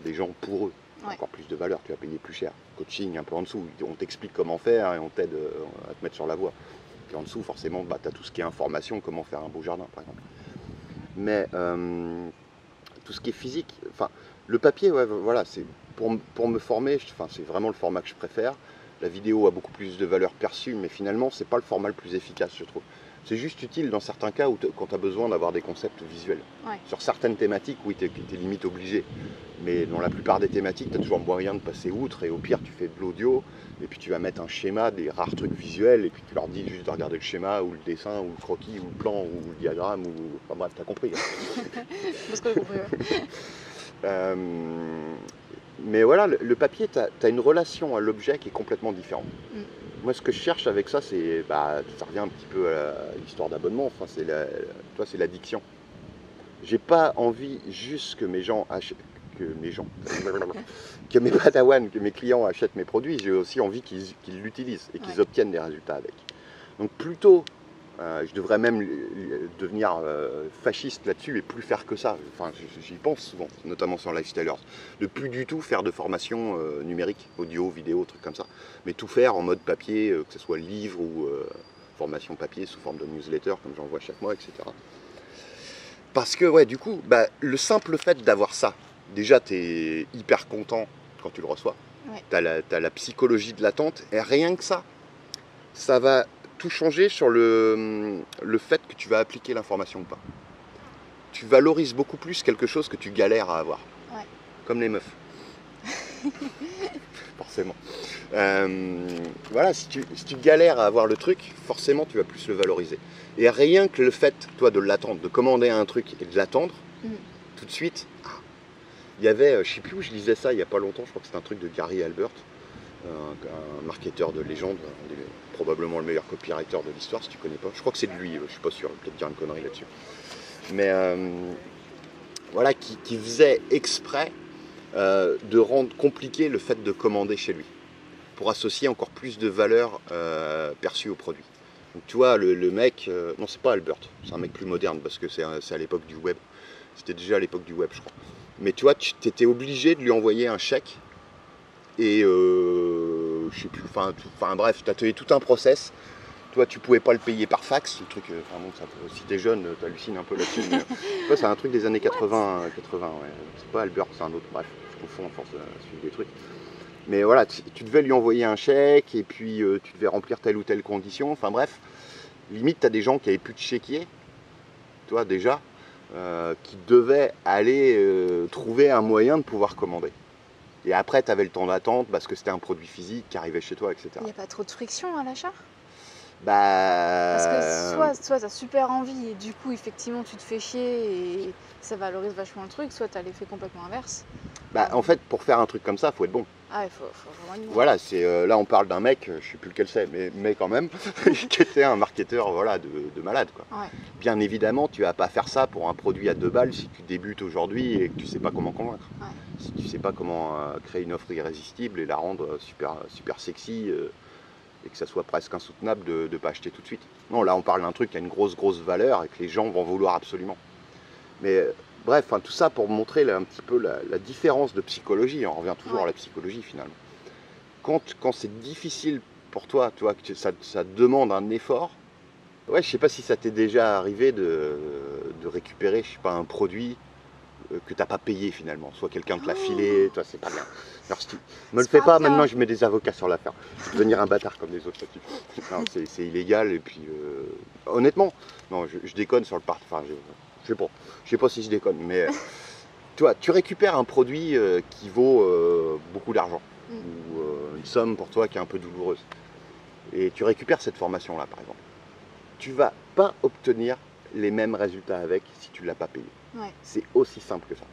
des gens pour eux. Encore plus de valeur, tu vas payer plus cher. Coaching un peu en dessous, on t'explique comment faire et on t'aide à te mettre sur la voie. Puis en dessous, forcément, tu as tout ce qui est information, comment faire un beau jardin, par exemple. Mais tout ce qui est physique, le papier, voilà, c'est pour me former, c'est vraiment le format que je préfère. La vidéo a beaucoup plus de valeur perçue, mais finalement, c'est pas le format le plus efficace, je trouve. C'est juste utile dans certains cas quand tu as besoin d'avoir des concepts visuels. Sur certaines thématiques, oui, tu es limite obligé. Mais dans la plupart des thématiques, tu as toujours moyen de passer outre. Et au pire, tu fais de l'audio. Et puis tu vas mettre un schéma, des rares trucs visuels. Et puis tu leur dis juste de regarder le schéma, ou le dessin, ou le croquis, ou le plan, ou le diagramme. Enfin bref, tu as compris. Parce que j'ai compris, Mais voilà, le papier, tu as une relation à l'objet qui est complètement différente. Moi, ce que je cherche avec ça, c'est, ça revient un petit peu à l'histoire d'abonnement, c'est l'addiction. J'ai pas envie juste que mes gens achètent, que mes padawans, que mes clients achètent mes produits, j'ai aussi envie qu'ils l'utilisent et qu'ils obtiennent des résultats avec. Donc plutôt, je devrais même devenir fasciste là-dessus et plus faire que ça. Enfin, j'y pense souvent, notamment sur Lifestylers. De plus du tout faire de formation numérique, audio, vidéo, trucs comme ça. Mais tout faire en mode papier, que ce soit livre ou formation papier sous forme de newsletter, comme j'en vois chaque mois, etc. Parce que, du coup, le simple fait d'avoir ça, déjà, tu es hyper content quand tu le reçois. Tu as la psychologie de l'attente. Et rien que ça va tout changer sur le fait que tu vas appliquer l'information ou pas. Tu valorises beaucoup plus quelque chose que tu galères à avoir. Comme les meufs. Forcément. Voilà, si tu galères à avoir le truc, forcément tu vas plus le valoriser. Et rien que le fait, toi, de l'attendre, de commander un truc et de l'attendre, tout de suite, il y avait, je sais plus où je lisais ça il y a pas longtemps, je crois que c'était un truc de Gary Albert, un marketeur de légende, probablement le meilleur copywriter de l'histoire, si tu connais pas. Je crois que c'est de lui, je suis pas sûr, je vais peut-être dire une connerie là-dessus. Mais voilà, qui faisait exprès de rendre compliqué le fait de commander chez lui. pour associer encore plus de valeur perçue au produit. Donc tu vois, le mec, non c'est pas Albert, c'est un mec plus moderne parce que c'est à l'époque du web. C'était déjà à l'époque du web, je crois. Mais tu vois, tu étais obligé de lui envoyer un chèque et je sais plus, enfin bref, tu as tout un process. Toi, tu pouvais pas le payer par fax, le truc, bon, si t'es jeune, t'hallucines un peu là-dessus. Mais c'est un truc des années 80, ouais. C'est pas Albert, c'est un autre, bref, je confonds à force de suivre des trucs. Mais voilà, tu devais lui envoyer un chèque et puis tu devais remplir telle ou telle condition. Enfin bref, limite, tu as des gens qui avaient plus de chéquier, toi déjà, qui devaient aller trouver un moyen de pouvoir commander. Et après, tu avais le temps d'attente parce que c'était un produit physique qui arrivait chez toi, etc. Il n'y a pas trop de friction à l'achat? Parce que soit tu as super envie et du coup, effectivement, tu te fais chier et ça valorise vachement le truc, soit tu as l'effet complètement inverse. En fait, pour faire un truc comme ça, il faut être bon. Ah, il faut vraiment être bon. Voilà, là on parle d'un mec, je sais plus lequel c'est, mais quand même, qui était un marketeur de malade, quoi. Ouais. Bien évidemment, tu vas pas faire ça pour un produit à 2 balles si tu débutes aujourd'hui et que tu sais pas comment convaincre. Ouais. Si tu sais pas comment créer une offre irrésistible et la rendre super sexy et que ça soit presque insoutenable de ne pas acheter tout de suite. Non, là on parle d'un truc qui a une grosse valeur et que les gens vont vouloir absolument. Mais bref, tout ça pour montrer un petit peu la différence de psychologie. On revient toujours à la psychologie finalement. Quand c'est difficile pour toi, tu vois, que ça demande un effort, je sais pas si ça t'est déjà arrivé de récupérer, je sais pas, un produit que t'as pas payé finalement. Soit quelqu'un te l'a filé, toi c'est pas bien. Alors si tu me le fais pas, maintenant je mets des avocats sur l'affaire. Je vais devenir un bâtard comme les autres là-dessus. Non, c'est illégal et puis honnêtement, non, je déconne sur le part. Enfin, je sais pas si je déconne, mais tu récupères un produit qui vaut beaucoup d'argent ou une somme pour toi qui est un peu douloureuse. Et tu récupères cette formation-là, par exemple. Tu vas pas obtenir les mêmes résultats avec si tu ne l'as pas payé. Ouais. C'est aussi simple que ça.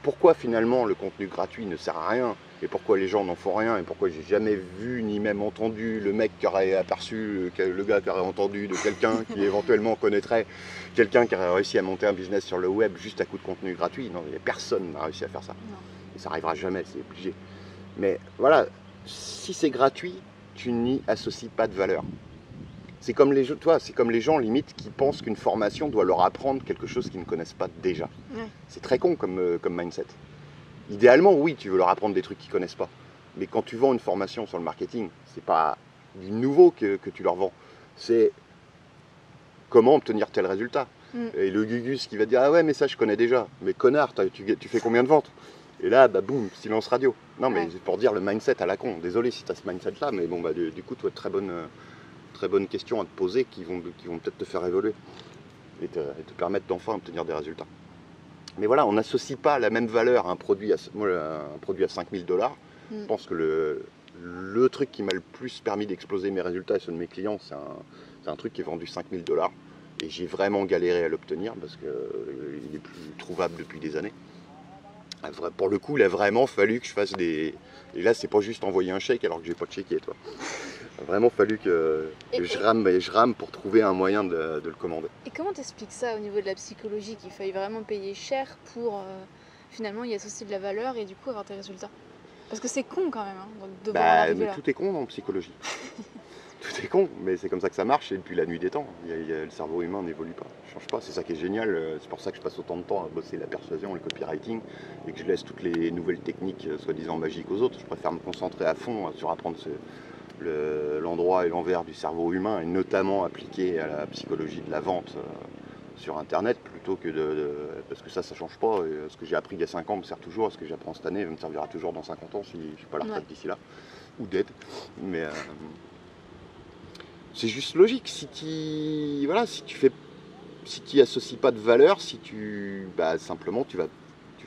Pourquoi finalement le contenu gratuit ne sert à rien et pourquoi les gens n'en font rien et pourquoi j'ai jamais vu ni même entendu le mec qui aurait aperçu, le gars qui aurait entendu de quelqu'un qui éventuellement connaîtrait quelqu'un qui aurait réussi à monter un business sur le web juste à coup de contenu gratuit. Non, personne n'a réussi à faire ça. Non. Et ça n'arrivera jamais, c'est obligé. Mais voilà, si c'est gratuit, tu n'y associes pas de valeur. C'est comme les gens limite qui pensent qu'une formation doit leur apprendre quelque chose qu'ils ne connaissent pas déjà. Ouais. C'est très con comme mindset. Idéalement, oui, tu veux leur apprendre des trucs qu'ils ne connaissent pas. Mais quand tu vends une formation sur le marketing, c'est pas du nouveau que tu leur vends. C'est comment obtenir tel résultat. Et le gugus qui va dire « Ah ouais, mais ça je connais déjà. » Mais connard, tu fais combien de ventes? Et là, boum, silence radio. Non, mais c'est pour dire le mindset à la con. Désolé si tu as ce mindset-là, mais bon, du coup, tu as très bonne question à te poser qui vont peut-être te faire évoluer et te permettre d'enfin obtenir des résultats. Mais voilà, on n'associe pas la même valeur à un produit à 5000 $. Je pense que le truc qui m'a le plus permis d'exploser mes résultats et ceux de mes clients, c'est un truc qui est vendu 5000 $. Et j'ai vraiment galéré à l'obtenir parce qu'il est plus trouvable depuis des années. Pour le coup, il a vraiment fallu que je fasse des... Et là, c'est pas juste envoyer un chèque alors que j'ai pas de chéquier, toi. Il a vraiment fallu que je rame pour trouver un moyen de le commander. Et comment t'expliques ça au niveau de la psychologie, qu'il faille vraiment payer cher pour finalement y associer de la valeur et du coup avoir tes résultats? Parce que c'est con quand même, hein, de voir arriver là. Tout est con en psychologie. Tout est con, mais c'est comme ça que ça marche et depuis la nuit des temps. Le cerveau humain n'évolue pas, ne change pas. C'est ça qui est génial. C'est pour ça que je passe autant de temps à bosser la persuasion, le copywriting et que je laisse toutes les nouvelles techniques soi-disant magiques aux autres. Je préfère me concentrer à fond sur apprendre l'endroit et l'envers du cerveau humain et notamment appliquer à la psychologie de la vente sur internet plutôt que parce que ça change pas. Et ce que j'ai appris il y a 5 ans me sert toujours. Ce que j'apprends cette année me servira toujours dans 50 ans si je suis pas à la retraite d'ici là ou dead. Mais c'est juste logique. Si tu associes pas de valeur, simplement tu vas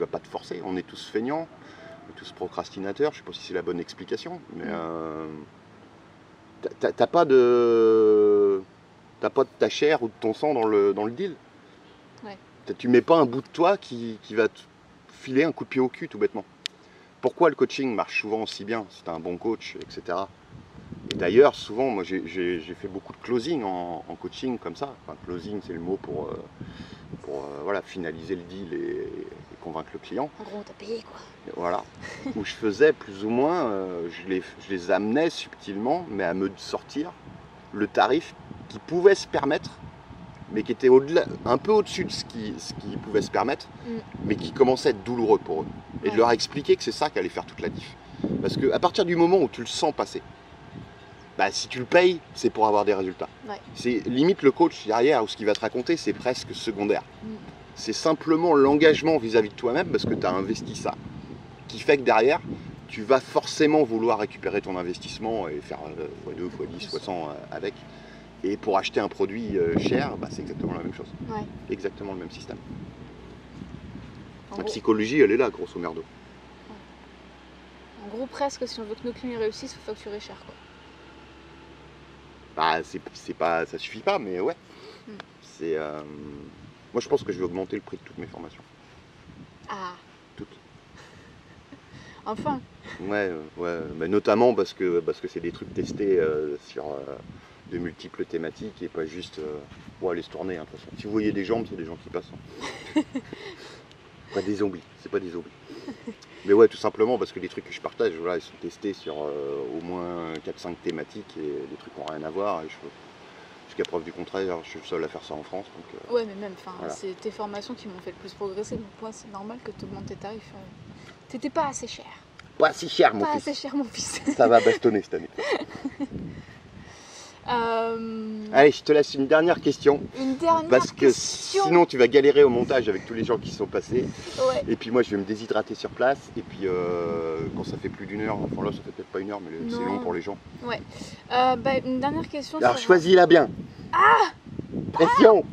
pas te forcer. On est tous feignants, on est tous procrastinateurs. Je sais pas si c'est la bonne explication, mais t'as pas de ta chair ou de ton sang dans le deal. Ouais. Tu mets pas un bout de toi qui va te filer un coup de pied au cul tout bêtement. Pourquoi le coaching marche souvent aussi bien si tu as un bon coach, etc. D'ailleurs, souvent, moi j'ai fait beaucoup de closing en coaching comme ça. Enfin, closing, c'est le mot pour voilà, finaliser le deal et convaincre le client. En gros, t'as payé quoi. Voilà. Où je faisais plus ou moins, je les amenais subtilement, mais à me sortir le tarif qu'ils pouvaient se permettre, mais qui était un peu au-dessus de ce qu'ils pouvaient se permettre, mais qui commençait à être douloureux pour eux. Et de leur expliquer que c'est ça qui allait faire toute la diff. Parce qu'à partir du moment où tu le sens passer, bah, si tu le payes, c'est pour avoir des résultats. Ouais. C'est limite le coach derrière, ou ce qu'il va te raconter, c'est presque secondaire. C'est simplement l'engagement vis-à-vis de toi-même, parce que tu as investi ça, qui fait que derrière, tu vas forcément vouloir récupérer ton investissement et faire x2, x10, x100 avec. Et pour acheter un produit cher, bah, c'est exactement la même chose. Ouais. Exactement le même système. En La gros, psychologie, elle est là, grosso merdo. en gros, presque, si on veut que nos clients réussissent, il faut facturer cher, quoi. Bah, c'est pas, ça suffit pas, mais ouais. C'est, moi, je pense que je vais augmenter le prix de toutes mes formations. Ah. Toutes. Enfin. Ouais, mais notamment parce que c'est des trucs testés sur de multiples thématiques et pas juste bon, allez se tourner. Hein, de toute façon. Si vous voyez des jambes, c'est des gens qui passent. Hein. Pas des zombies, c'est pas des zombies. Mais ouais, tout simplement parce que les trucs que je partage, voilà, ils sont testés sur au moins 4-5 thématiques et des trucs qui n'ont rien à voir. Et jusqu'à preuve du contraire, je suis le seul à faire ça en France. Donc, ouais, mais même, voilà. c'est tes formations qui m'ont fait le plus progresser. Donc, moi, c'est normal que tu augmentes tes tarifs. T'étais pas assez cher. Pas si cher, mon Pas fils. assez cher, mon fils. Ça va bastonner cette année. Allez, je te laisse une dernière question. Une dernière parce que question. Sinon, tu vas galérer au montage avec tous les gens qui sont passés. Ouais. Et puis moi, je vais me déshydrater sur place. Et puis, quand ça fait plus d'une heure, enfin là, ça fait peut-être pas une heure, mais c'est long pour les gens. Ouais. Une dernière question. Alors, choisis-la bien. Ah, pression.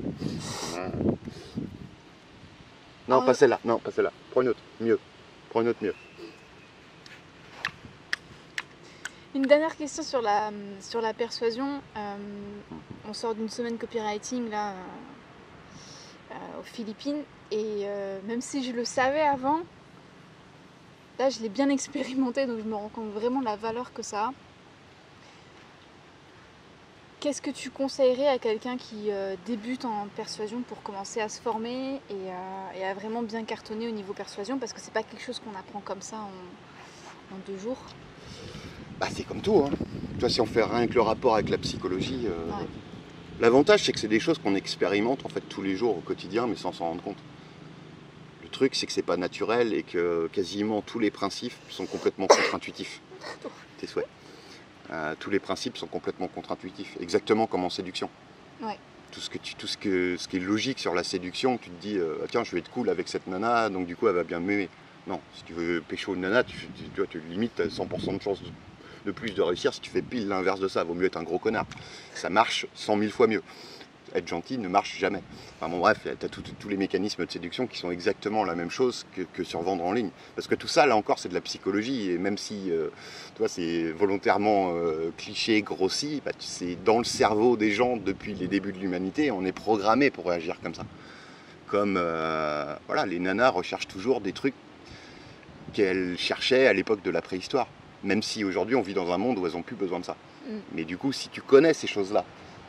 Non, pas celle-là. Non, pas celle-là. Prends une autre. Mieux. Prends une autre mieux. Une dernière question sur la persuasion. On sort d'une semaine copywriting là aux Philippines et même si je le savais avant, là je l'ai bien expérimenté donc je me rends compte vraiment de la valeur que ça a. Qu'est-ce que tu conseillerais à quelqu'un qui débute en persuasion pour commencer à se former et à vraiment bien cartonner au niveau persuasion, parce que c'est pas quelque chose qu'on apprend comme ça en 2 jours. Bah, c'est comme tout, hein. Tu vois, si on fait rien que le rapport avec la psychologie, l'avantage c'est que c'est des choses qu'on expérimente en fait tous les jours au quotidien, mais sans s'en rendre compte. Le truc c'est que c'est pas naturel et que quasiment tous les principes sont complètement contre-intuitifs. Tes souhaits. Tous les principes sont complètement contre-intuitifs, exactement comme en séduction. Ouais. Tout ce qui est logique sur la séduction, tu te dis tiens, je vais être cool avec cette nana, donc du coup elle va bien m'aimer. Non, si tu veux pécho une nana, tu limites à 100% de chance de plus de réussir si tu fais pile l'inverse de ça. Vaut mieux être un gros connard. Ça marche 100 000 fois mieux. Être gentil ne marche jamais. Enfin bon, bref, tu as tous les mécanismes de séduction qui sont exactement la même chose que sur vendre en ligne. Parce que tout ça, là encore, c'est de la psychologie. Et même si tu vois, c'est volontairement cliché, grossi, bah, c'est dans le cerveau des gens depuis les débuts de l'humanité. On est programmé pour réagir comme ça. Comme voilà, les nanas recherchent toujours des trucs qu'elles cherchaient à l'époque de la préhistoire. Même si aujourd'hui on vit dans un monde où elles n'ont plus besoin de ça. Mais du coup, si tu connais ces choses-là,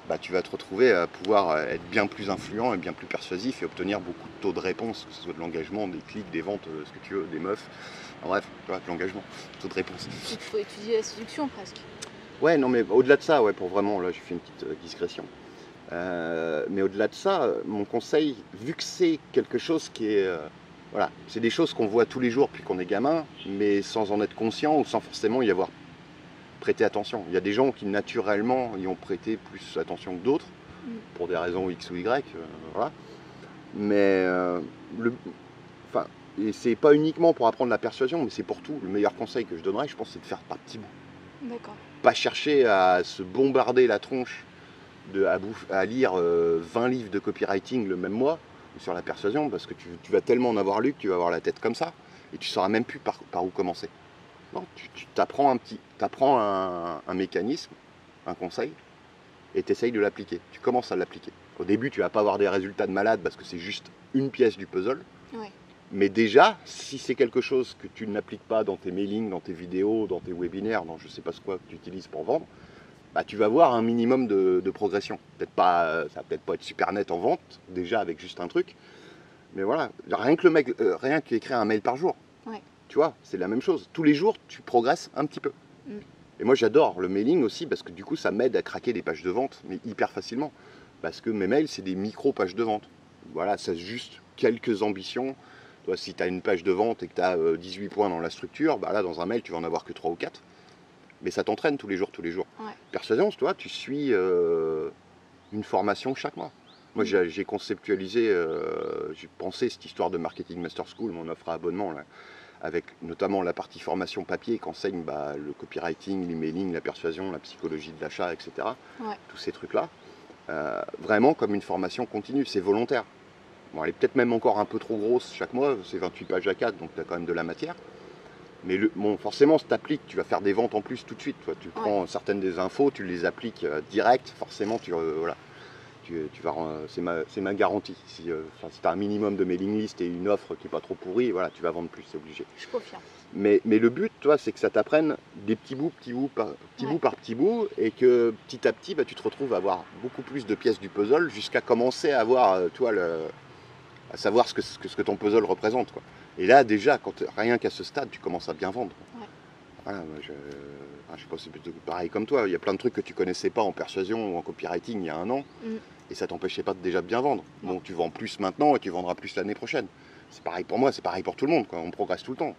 bah, tu vas te retrouver à pouvoir être bien plus influent et bien plus persuasif et obtenir beaucoup de taux de réponse, que ce soit de l'engagement, des clics, des ventes, ce que tu veux, des meufs. En bref, tu vois, de l'engagement, taux de réponse. Il faut étudier la séduction presque. Ouais, non, mais au-delà de ça, ouais, pour vraiment, là j'ai fait une petite digression. Mais au-delà de ça, mon conseil, vu que c'est quelque chose qui est... voilà, c'est des choses qu'on voit tous les jours depuis qu'on est gamin, mais sans en être conscient ou sans forcément y avoir prêté attention. Il y a des gens qui naturellement y ont prêté plus attention que d'autres, pour des raisons X ou Y, voilà. Mais et c'est pas uniquement pour apprendre la persuasion, mais c'est pour tout. Le meilleur conseil que je donnerais, je pense, c'est de faire par petits bouts. D'accord. Pas chercher à se bombarder la tronche à lire 20 livres de copywriting le même mois sur la persuasion, parce que tu vas tellement en avoir lu que tu vas avoir la tête comme ça et tu sauras même plus par où commencer. Non, tu t'apprends un mécanisme, un conseil, et tu essayes de l'appliquer. Tu commences à l'appliquer. Au début, tu vas pas avoir des résultats de malade parce que c'est juste une pièce du puzzle, Mais déjà, si c'est quelque chose que tu n'appliques pas dans tes mailings, dans tes vidéos, dans tes webinaires, dans je ne sais pas ce quoi que tu utilises pour vendre, bah, tu vas voir un minimum de progression. Ça va peut-être pas être super net en vente, déjà avec juste un truc. Mais voilà, rien qu'écrire un mail par jour. Ouais. Tu vois, c'est la même chose. Tous les jours, tu progresses un petit peu. Et moi, j'adore le mailing aussi parce que du coup, ça m'aide à craquer des pages de vente, mais hyper facilement. Parce que mes mails, c'est des micro-pages de vente. Voilà, c'est juste quelques ambitions. Toi, si tu as une page de vente et que tu as 18 points dans la structure, bah là, dans un mail, tu vas en avoir que 3 ou 4. Mais ça t'entraîne tous les jours, tous les jours. Ouais. Persuasion, toi, tu suis une formation chaque mois. Moi, j'ai conceptualisé, j'ai pensé cette histoire de Marketing Master School, mon offre à abonnement, là, avec notamment la partie formation papier qui enseigne le copywriting, l'emailing, la persuasion, la psychologie de l'achat, etc. Ouais. Tous ces trucs-là. Vraiment comme une formation continue, c'est volontaire. Bon, elle est peut-être même encore un peu trop grosse chaque mois, c'est 28 pages à 4, donc tu as quand même de la matière. Mais forcément, si tu appliques, tu vas faire des ventes en plus tout de suite. Toi. Tu prends certaines des infos, tu les appliques direct, forcément, c'est ma garantie. Si tu as un minimum de mailing list et une offre qui n'est pas trop pourrie, voilà, tu vas vendre plus, c'est obligé. Je confirme. Mais le but, toi, c'est que ça t'apprenne des petits bouts par petit bout, et que petit à petit, tu te retrouves à avoir beaucoup plus de pièces du puzzle jusqu'à commencer à avoir, à savoir ce que ton puzzle représente, quoi. Et là, déjà, rien qu'à ce stade, tu commences à bien vendre. Ouais. Voilà, je sais pas, c'est plutôt pareil comme toi. Il y a plein de trucs que tu connaissais pas en persuasion ou en copywriting il y a un an, et ça t'empêchait pas de déjà bien vendre. Donc tu vends plus maintenant et tu vendras plus l'année prochaine. C'est pareil pour moi, c'est pareil pour tout le monde, quoi. On progresse tout le temps.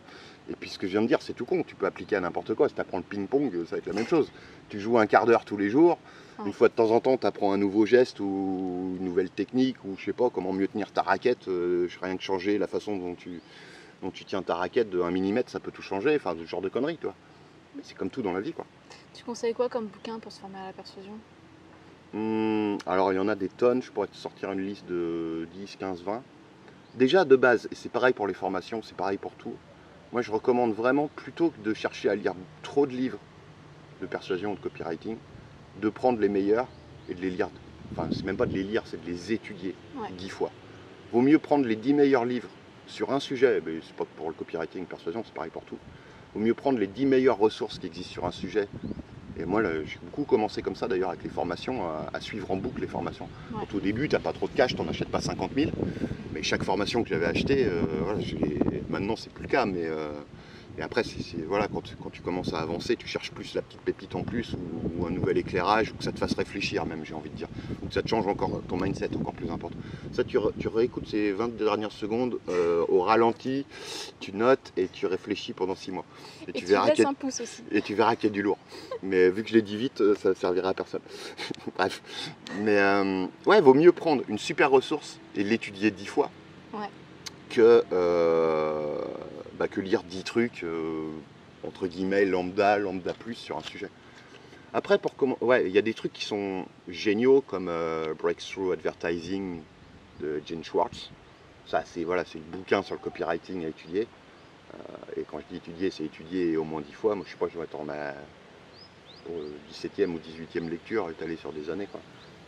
Et puis ce que je viens de dire, c'est tout con. Tu peux appliquer à n'importe quoi. Si tu apprends le ping-pong, ça va être la même chose. Tu joues un quart d'heure tous les jours. Une fois de temps en temps, tu apprends un nouveau geste ou une nouvelle technique, ou je sais pas, comment mieux tenir ta raquette. Rien que changer la façon dont tu tiens ta raquette de 1 millimètre, ça peut tout changer. Enfin, ce genre de conneries, toi. Mais c'est comme tout dans la vie, quoi. Tu conseilles quoi comme bouquin pour se former à la persuasion? Alors, il y en a des tonnes. Je pourrais te sortir une liste de 10, 15, 20. Déjà, de base, et c'est pareil pour les formations, c'est pareil pour tout. Moi, je recommande vraiment, plutôt que de chercher à lire trop de livres de persuasion ou de copywriting, de prendre les meilleurs et de les lire. Enfin, c'est même pas de les lire, c'est de les étudier 10 fois. Vaut mieux prendre les 10 meilleurs livres sur un sujet, mais c'est pas que pour le copywriting, persuasion, c'est pareil pour tout. Vaut mieux prendre les 10 meilleures ressources qui existent sur un sujet. Et moi, j'ai beaucoup commencé comme ça d'ailleurs avec les formations, à suivre en boucle les formations. Quand au début, tu n'as pas trop de cash, tu n'en achètes pas 50 000. Mais chaque formation que j'avais achetée, maintenant c'est plus le cas. Et après, voilà, quand tu commences à avancer, tu cherches plus la petite pépite en plus, ou un nouvel éclairage, ou que ça te fasse réfléchir même, j'ai envie de dire. Ou que ça te change encore ton mindset, encore plus important. Ça, tu réécoutes ces 20 dernières secondes au ralenti, tu notes et tu réfléchis pendant 6 mois. Et tu laisses un pouce aussi. Et tu verras qu'il y a du lourd. Mais vu que je l'ai dit vite, ça ne servira à personne. Bref. Mais vaut mieux prendre une super ressource et l'étudier 10 fois que lire 10 trucs, entre guillemets, lambda plus sur un sujet. Après, il y a des trucs qui sont géniaux, comme Breakthrough Advertising de Jen Schwartz. Ça, c'est le bouquin sur le copywriting à étudier. Et quand je dis étudier, c'est étudier au moins 10 fois. Moi, je sais pas, je vais attendre pour 17e ou 18e lecture, étalée sur des années, quoi.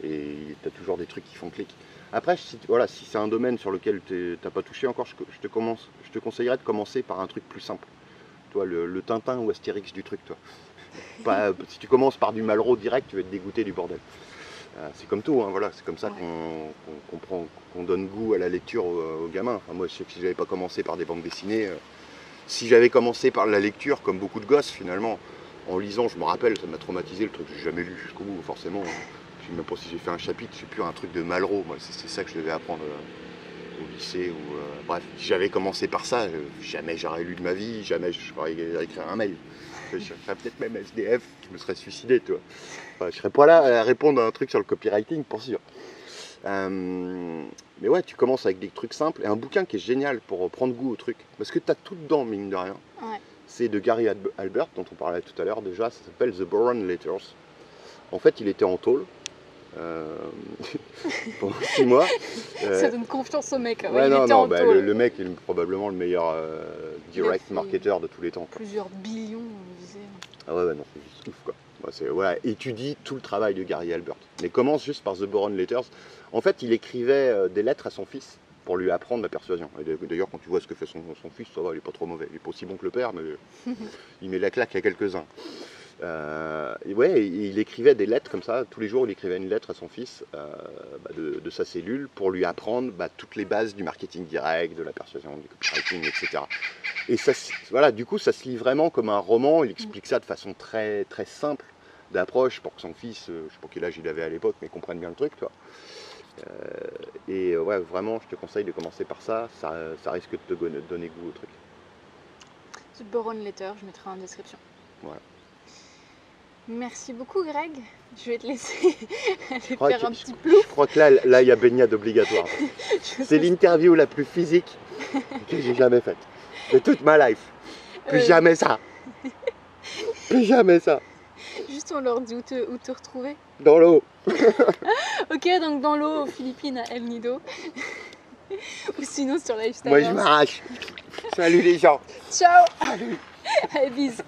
Et tu as toujours des trucs qui font clic. Après, si c'est un domaine sur lequel tu n'as pas touché encore, je te conseillerais de commencer par un truc plus simple. Toi, le Tintin ou Astérix du truc, toi. Si tu commences par du Malraux direct, tu vas être dégoûté du bordel. C'est comme tout, hein, voilà, c'est comme ça qu'on donne goût à la lecture aux gamins. Enfin, moi, je sais que si j'avais pas commencé par des bandes dessinées, si j'avais commencé par la lecture, comme beaucoup de gosses finalement, en lisant, je me rappelle, ça m'a traumatisé le truc, j'ai jamais lu jusqu'au bout, forcément. Je sais même pas si j'ai fait un chapitre, je sais plus, un truc de Malraux, moi, c'est ça que je devais apprendre au lycée. Bref, si j'avais commencé par ça, jamais j'aurais lu de ma vie, jamais je pourrais écrire un mail. Je serais peut-être même SDF, je me serais suicidé, tu vois. Enfin, je serais pas là à répondre à un truc sur le copywriting, pour sûr. Mais ouais, tu commences avec des trucs simples, et un bouquin qui est génial pour prendre goût au truc, parce que tu as tout dedans, mine de rien. Ouais. C'est de Gary Albert, dont on parlait tout à l'heure déjà, ça s'appelle The Boron Letters. En fait, il était en tôle pendant 6 mois. Ça donne confiance au mec. Le mec est probablement le meilleur direct marketer de tous les temps, quoi. Plusieurs billions, on disait. Ah ouais, non, c'est juste ouf, quoi. Étudie tout le travail de Gary Albert. Mais commence juste par The Boron Letters. En fait, il écrivait des lettres à son fils pour lui apprendre la persuasion. D'ailleurs, quand tu vois ce que fait son fils, ça va, il est pas trop mauvais. Il est pas aussi bon que le père, mais il met la claque à quelques-uns. Il écrivait des lettres comme ça, tous les jours il écrivait une lettre à son fils de sa cellule pour lui apprendre toutes les bases du marketing direct, de la persuasion, du copywriting, etc. Et ça, voilà, du coup ça se lit vraiment comme un roman, il explique ça de façon très, très simple d'approche pour que son fils, je sais pas quel âge il avait à l'époque, mais comprenne bien le truc, tu vois. Ouais, vraiment je te conseille de commencer par ça, ça risque de te donner goût au truc. The Boron Letter, je mettrai en description. Voilà. Merci beaucoup Greg, je vais te laisser aller faire un petit plouf. Je crois que là il y a baignade obligatoire. C'est l'interview la plus physique que j'ai jamais faite de toute ma life. Plus jamais ça. Plus jamais ça. Juste on leur dit où te retrouver. Dans l'eau. Ok, donc dans l'eau aux Philippines à El Nido. Ou sinon sur Lifestyle. Moi je m'arrache. Salut les gens. Ciao. Salut. Allez, bisous.